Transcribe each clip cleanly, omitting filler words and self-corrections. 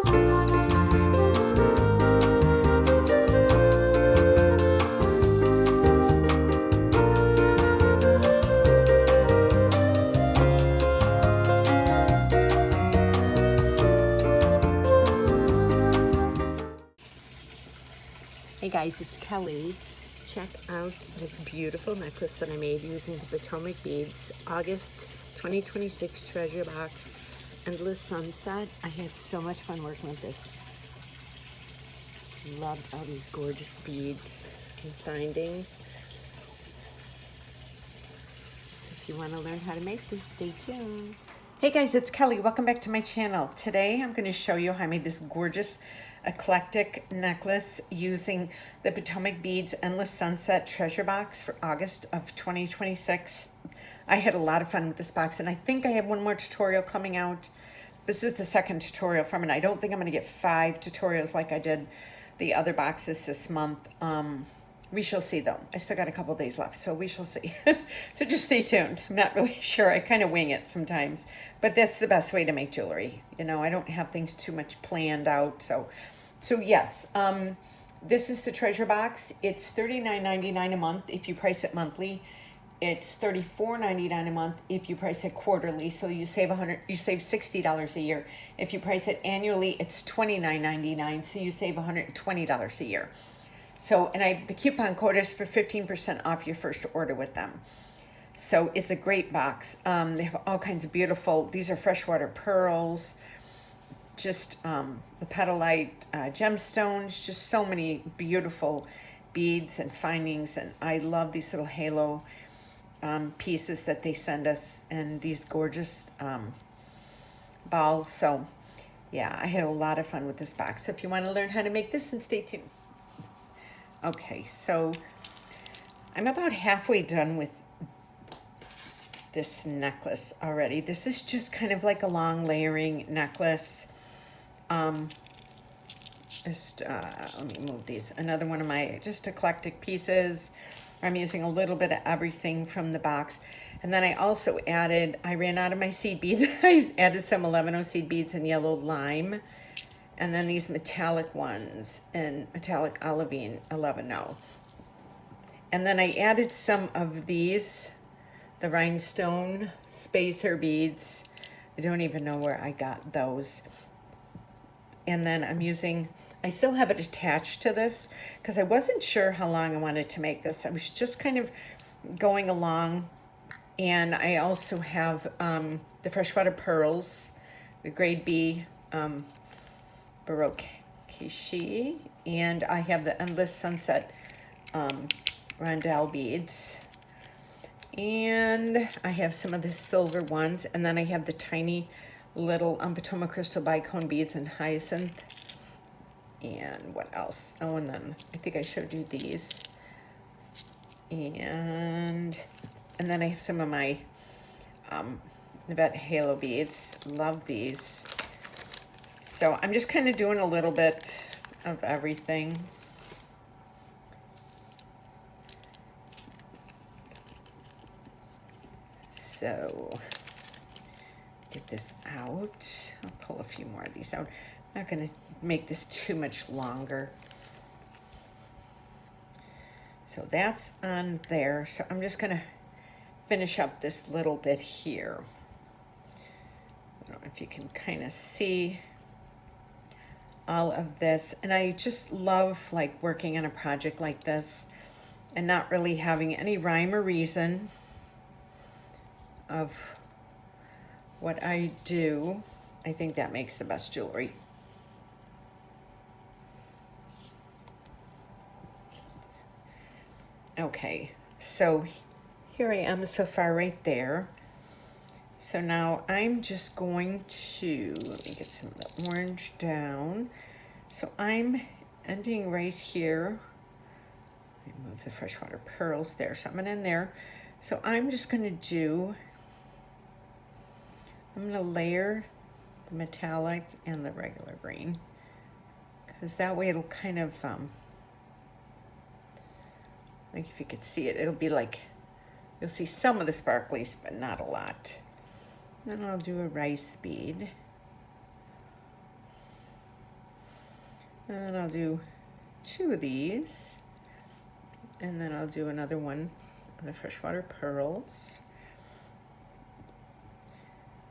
Hey guys, it's Kelly. Check out this beautiful necklace that I made using the Potomac beads. August 2026 treasure box, Endless Sunset. I had so much fun working with this. Loved all these gorgeous beads and findings. If you want to learn how to make this, stay tuned. Hey guys, it's Kelly. Welcome back to my channel. Today I'm going to show you how I made this gorgeous eclectic necklace using the Potomac Beads Endless Sunset treasure box for August of 2026. I had a lot of fun with this box, and I think I have one more tutorial coming out. This is the second tutorial from it. I don't think I'm going to get 5 tutorials like I did the other boxes this month. We shall see though. I still got a couple days left, so we shall see. So just stay tuned. I'm not really sure. I kind of wing it sometimes, but that's the best way to make jewelry. You know, I don't have things too much planned out. So yes, this is the treasure box. It's $39.99 a month if you price it monthly. It's $34.99 a month if you price it quarterly. So you save $60 a year. If you price it annually, it's $29.99. So you save $120 a year. So, and the coupon code is for 15% off your first order with them. So it's a great box. They have all kinds of beautiful, these are freshwater pearls, just the petalite gemstones, just so many beautiful beads and findings. And I love these little halo pieces that they send us, and these gorgeous balls. So yeah, I had a lot of fun with this box. So if you want to learn how to make this, then stay tuned. Okay, so I'm about halfway done with this necklace already. This is just kind of like a long layering necklace. Let me move these. Another one of my just eclectic pieces. I'm using a little bit of everything from the box. And then I also added, I ran out of my seed beads. I added some 11 seed beads in yellow lime. And then these metallic ones in metallic olivine 11. And then I added some of these, the rhinestone spacer beads. I don't even know where I got those. And then I'm using, I still have it attached to this because I wasn't sure how long I wanted to make this. I was just kind of going along. And I also have the freshwater pearls, the grade B, Baroque Kishi, and I have the Endless Sunset rondelle beads, and I have some of the silver ones, and then I have the tiny little Potomac crystal bicone beads and hyacinth. And what else? Oh, and then I think I showed you these, and then I have some of my Navette halo beads. Love these. So I'm just kind of doing a little bit of everything. So get this out. I'll pull a few more of these out. I'm not going to make this too much longer. So that's on there. So I'm just going to finish up this little bit here. I don't know if you can kind of see all of this, and I just love like working on a project like this and not really having any rhyme or reason of what I do. I think that makes the best jewelry. Okay, so here I am so far right there. So now I'm just going to, let me get some of the orange down. So I'm ending right here. Let me move the freshwater pearls there. So I'm going to end there. So I'm just going to do, I'm going to layer the metallic and the regular green, because that way it'll kind of, like if you could see it, it'll be like, you'll see some of the sparklies, but not a lot. Then I'll do a rice bead. And then I'll do 2 of these. And then I'll do another one of the freshwater pearls.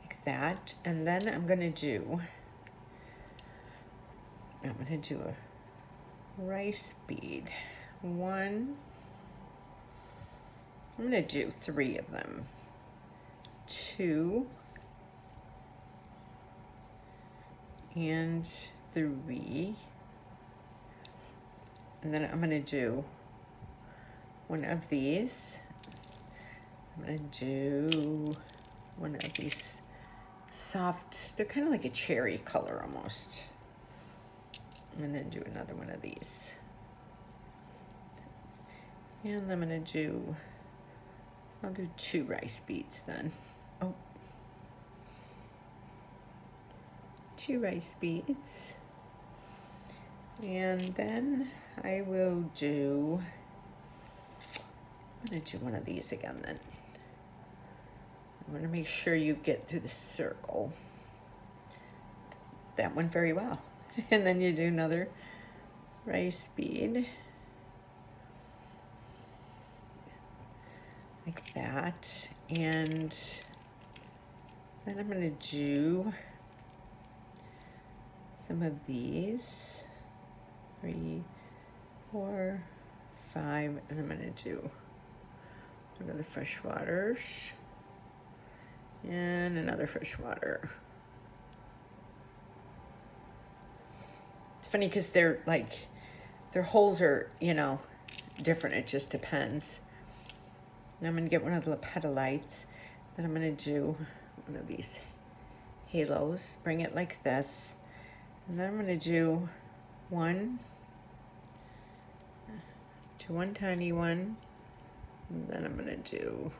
Like that. And then I'm gonna do a rice bead. 1. I'm gonna do 3 of them. 2 and 3. And then I'm gonna do one of these. I'm gonna do one of these soft, they're kind of like a cherry color almost. And then do another one of these. And I'm gonna do, I'll do 2 rice beads then. Oh, 2 rice beads. And then I will do, I'm gonna do one of these again then. I'm gonna make sure you get through the circle. That went very well. And then you do another rice bead. Like that. And then I'm gonna do some of these. 3, 4, 5, and I'm gonna do one of the fresh waters and another fresh water. It's funny because they're like, their holes are, you know, different. It just depends. And I'm gonna get one of the petalites. Then I'm gonna do one of these halos, bring it like this. And then I'm gonna do one tiny one. And then I'm gonna do,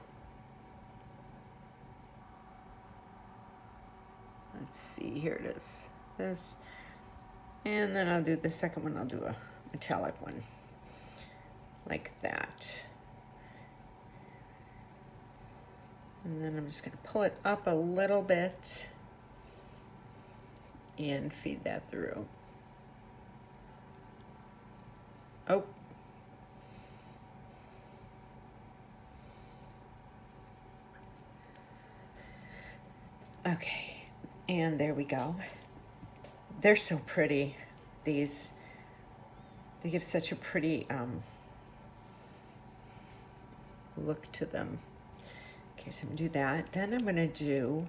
let's see, here it is, this. And then I'll do the second one, I'll do a metallic one, like that. And then I'm just gonna pull it up a little bit and feed that through. Oh. Okay, and there we go. They're so pretty, these. They give such a pretty look to them. Okay, so I'm gonna do that. Then I'm gonna do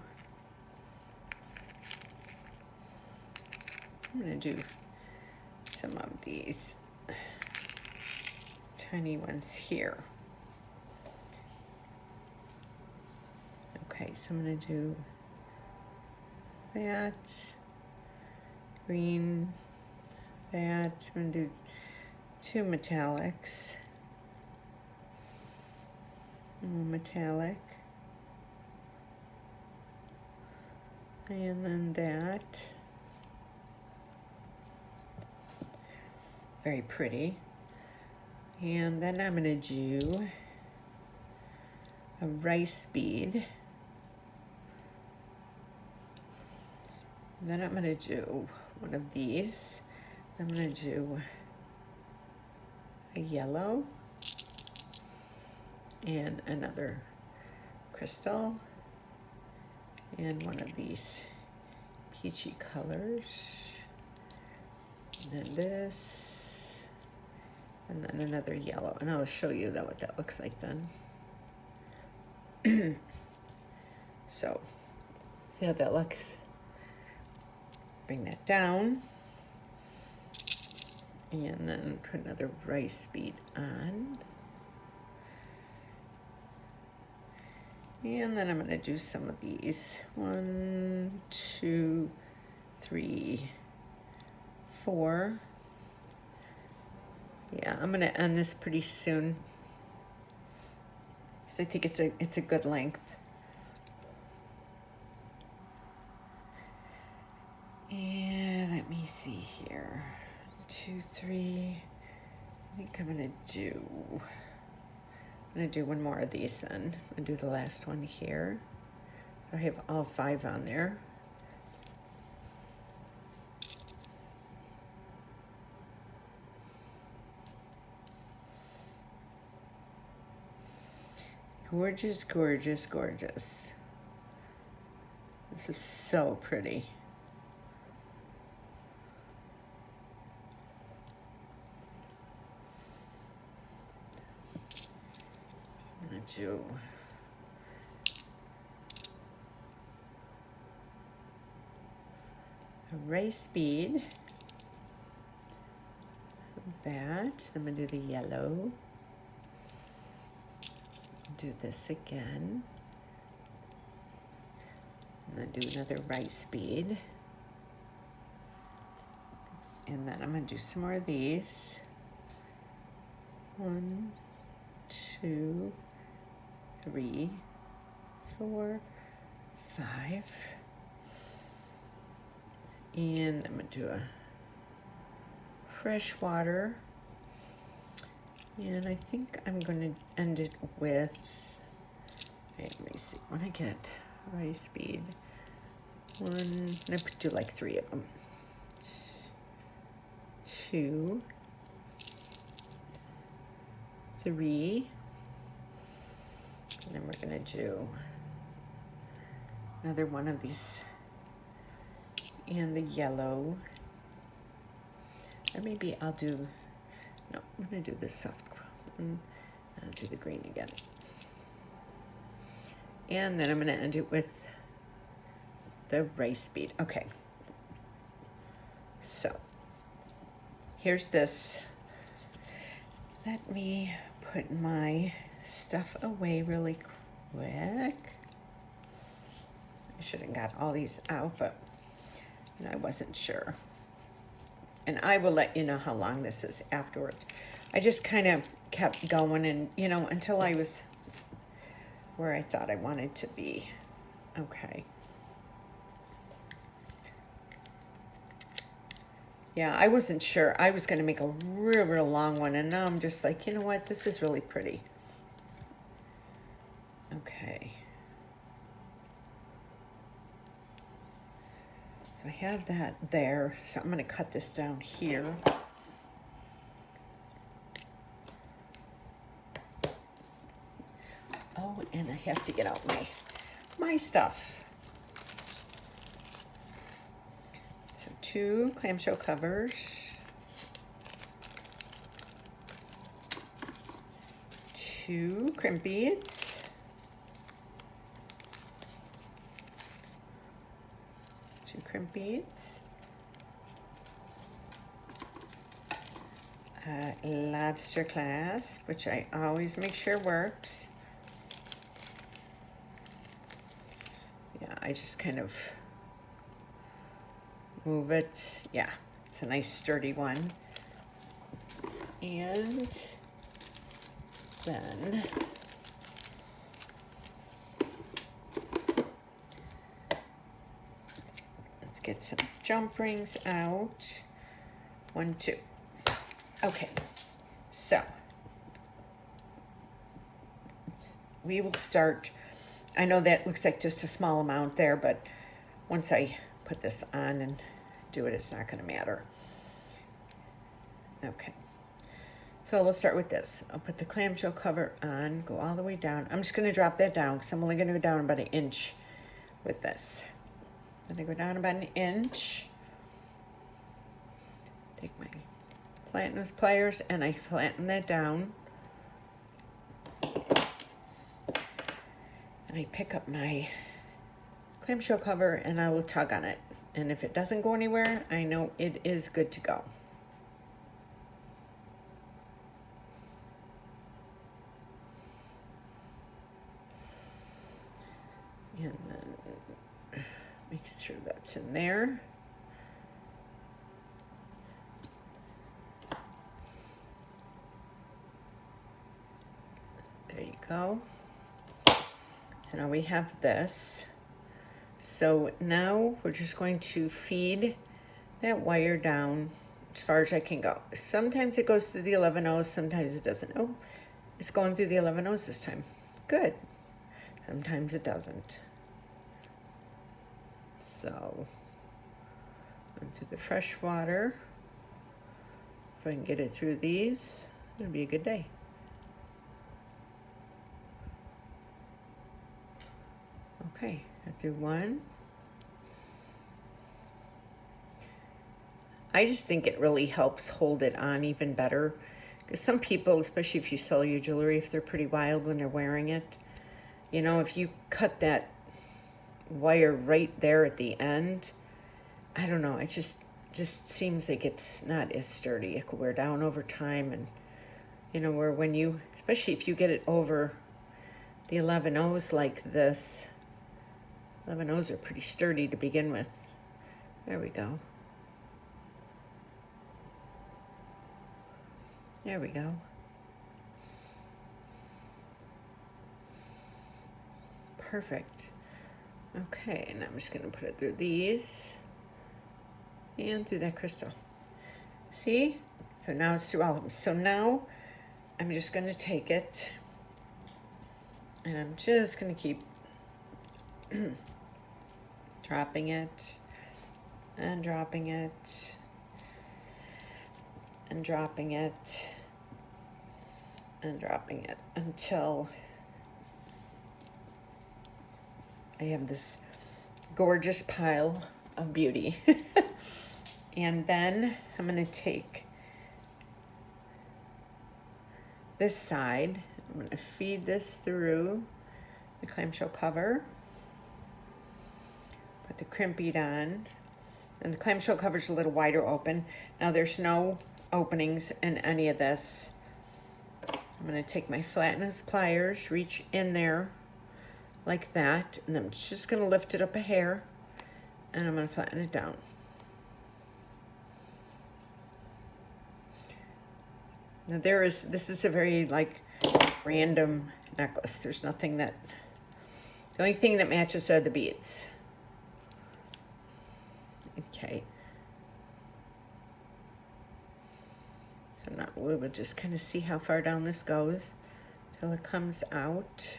some of these tiny ones here. Okay, so I'm gonna do that, green, that. I'm gonna do 2 metallics, metallic, and then that. Very pretty. And then I'm gonna do a rice bead. Then I'm gonna do one of these. I'm gonna do a yellow and another crystal and one of these peachy colors. And then this, and then another yellow. And I'll show you what that looks like then. So, see how that looks? Bring that down. And then put another rice bead on. And then I'm gonna do some of these. 1, 2, 3, 4. Yeah, I'm gonna end this pretty soon. So I think it's a good length. And let me see here. 2, 3. I think I'm gonna do one more of these then. I'm gonna do the last one here. I have all 5 on there. gorgeous, gorgeous, gorgeous. This is so pretty. I'm gonna do a rice bead. That. I'm gonna do the yellow. Do this again. I'm gonna do another rice bead. And then I'm gonna do some more of these. 1, 2, 3, 4, 5. And I'm gonna do a fresh water. And I think I'm gonna end it with, let me see, when I get rice bead, I'm gonna do like 3 of them. 2, 3, and then we're gonna do another one of these in the yellow, or maybe I'll do, no, I'm gonna do this soft one. I'll do the green again. And then I'm gonna end it with the rice bead. Okay, so here's this. Let me put my stuff away really quick. I should have got all these out, but I wasn't sure. And I will let you know how long this is afterwards. I just kind of kept going and, until I was where I thought I wanted to be. Okay. Yeah, I wasn't sure. I was going to make a real, real long one, and now I'm just like, you know what? This is really pretty. Okay. So I have that there, so I'm going to cut this down here. Oh, and I have to get out my stuff. 2 clamshell covers, 2 crimp beads, 2 crimp beads, lobster clasp, which I always make sure works. Yeah, I just kind of move it. Yeah, it's a nice sturdy one. And then let's get some jump rings out. 1, 2. Okay, so we will start. I know that looks like just a small amount there, but once I put this on and do it, it's not going to matter. Okay, so let's start with this. I'll put the clamshell cover on, go all the way down. I'm just going to drop that down because I'm only going to go down about 1 inch with this. Then I go down about 1 inch. Take my flat nose pliers and I flatten that down. And I pick up my clamshell cover and I will tug on it. And if it doesn't go anywhere, I know it is good to go. And then make sure that's in there. There you go. So now we have this. So now we're just going to feed that wire down as far as I can go. Sometimes it goes through the 11 O's, sometimes it doesn't. Oh, it's going through the 11 O's this time. Good. Sometimes it doesn't. So, into the fresh water. If I can get it through these, it'll be a good day. Okay, I do one. I just think it really helps hold it on even better. Because some people, especially if you sell your jewelry, if they're pretty wild when they're wearing it, you know, if you cut that wire right there at the end, I don't know, it just seems like it's not as sturdy. It could wear down over time, and you know, where when you, especially if you get it over the 11 O's like this, 11 O's are pretty sturdy to begin with. There we go. There we go. Perfect. Okay, and I'm just going to put it through these and through that crystal. See? So now it's through all of them. So now I'm just going to take it and I'm just going to keep dropping it and dropping it and dropping it and dropping it until I have this gorgeous pile of beauty. And then I'm going to take this side, I'm going to feed this through the clamshell cover, put the crimp bead on, and the clamshell cover's a little wider open. Now there's no openings in any of this. I'm going to take my flat nose pliers, reach in there like that, and I'm just going to lift it up a hair, and I'm going to flatten it down. Now this is a very like random necklace. There's nothing that, the only thing that matches are the beads. Okay. So now we will just kind of see how far down this goes till it comes out.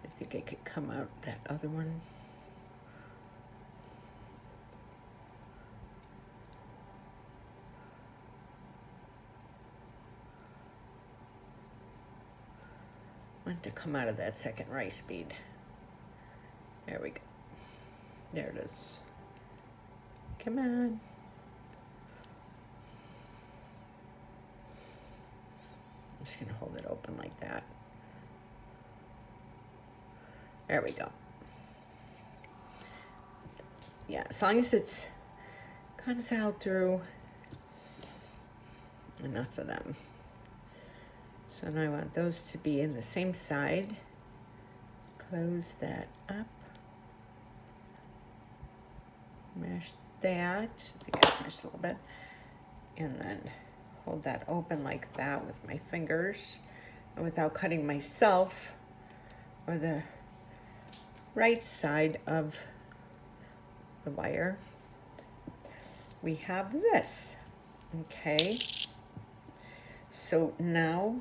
I think I could come out that other one. Want to come out of that second rice bead. There we go. There it is. Come on. I'm just going to hold it open like that. There we go. Yeah, as long as it's comes out through enough of them. So now I want those to be in the same side. Close that up. Mash that. I think I smashed a little bit. And then hold that open like that with my fingers. And without cutting myself or the right side of the wire, we have this. Okay. So now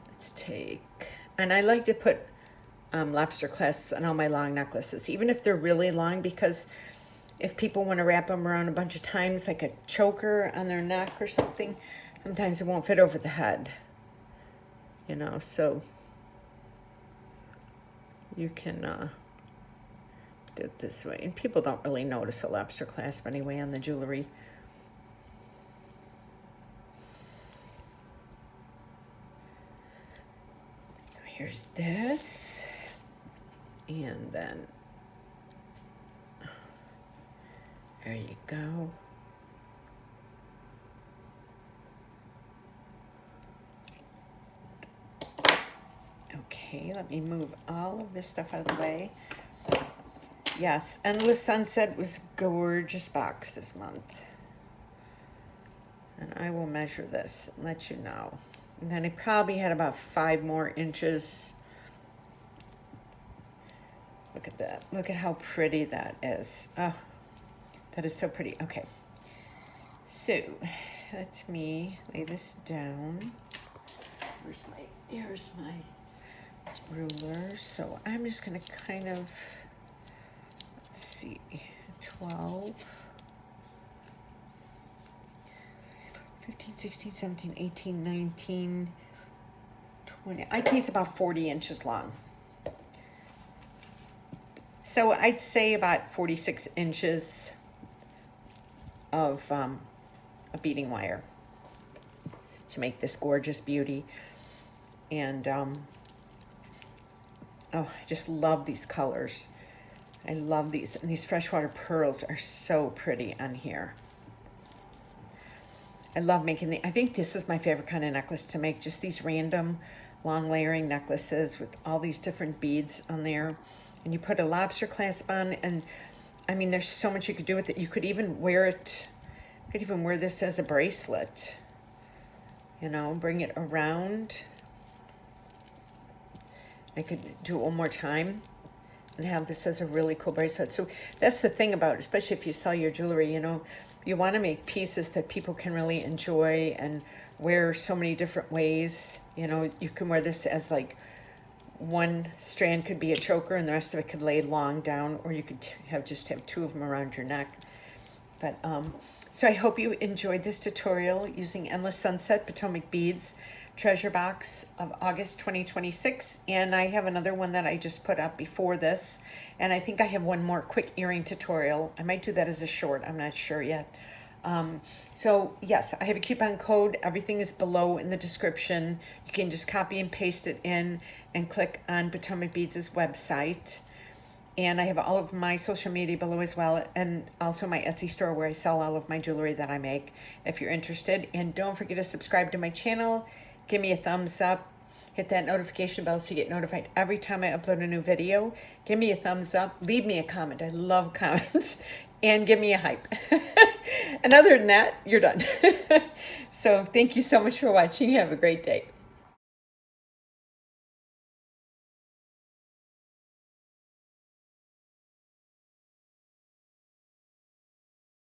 let's take, and I like to put lobster clasps on all my long necklaces, even if they're really long, because if people want to wrap them around a bunch of times, like a choker on their neck or something, sometimes it won't fit over the head, you know, so you can do it this way. And people don't really notice a lobster clasp anyway on the jewelry. Here's this, and then there you go. Okay, let me move all of this stuff out of the way. Yes, Endless Sunset was a gorgeous box this month. And I will measure this and let you know. And then I probably had about 5 more inches. Look at that. Look at how pretty that is. Oh, that is so pretty. Okay. So let me lay this down. Here's my ruler. So I'm just going to kind of, let's see, 12. 15, 16, 17, 18, 19, 20. I'd say it's about 40 inches long. So I'd say about 46 inches of a beading wire to make this gorgeous beauty. And oh, I just love these colors. I love these, and these freshwater pearls are so pretty on here. I love making I think this is my favorite kind of necklace to make, just these random long layering necklaces with all these different beads on there. And you put a lobster clasp on, and I mean, there's so much you could do with it. You could even wear it, you could even wear this as a bracelet, you know, bring it around. I could do it one more time and have this as a really cool bracelet. So that's the thing about it, especially if you sell your jewelry, you know, you want to make pieces that people can really enjoy and wear so many different ways. You know, you can wear this as like one strand could be a choker and the rest of it could lay long down, or you could just have two of them around your neck. But so I hope you enjoyed this tutorial using Endless Sunset Potomac beads treasure box of August 2026. And I have another one that I just put up before this, and I think I have one more quick earring tutorial. I might do that as a short, I'm not sure yet. So yes, I have a coupon code. Everything is below in the description. You can just copy and paste it in and click on Potomac Beads' website. And I have all of my social media below as well, and also my Etsy store where I sell all of my jewelry that I make if you're interested. And don't forget to subscribe to my channel. Give me a thumbs up. Hit that notification bell so you get notified every time I upload a new video. Give me a thumbs up. Leave me a comment. I love comments. And give me a hype. And other than that, you're done. So thank you so much for watching. Have a great day.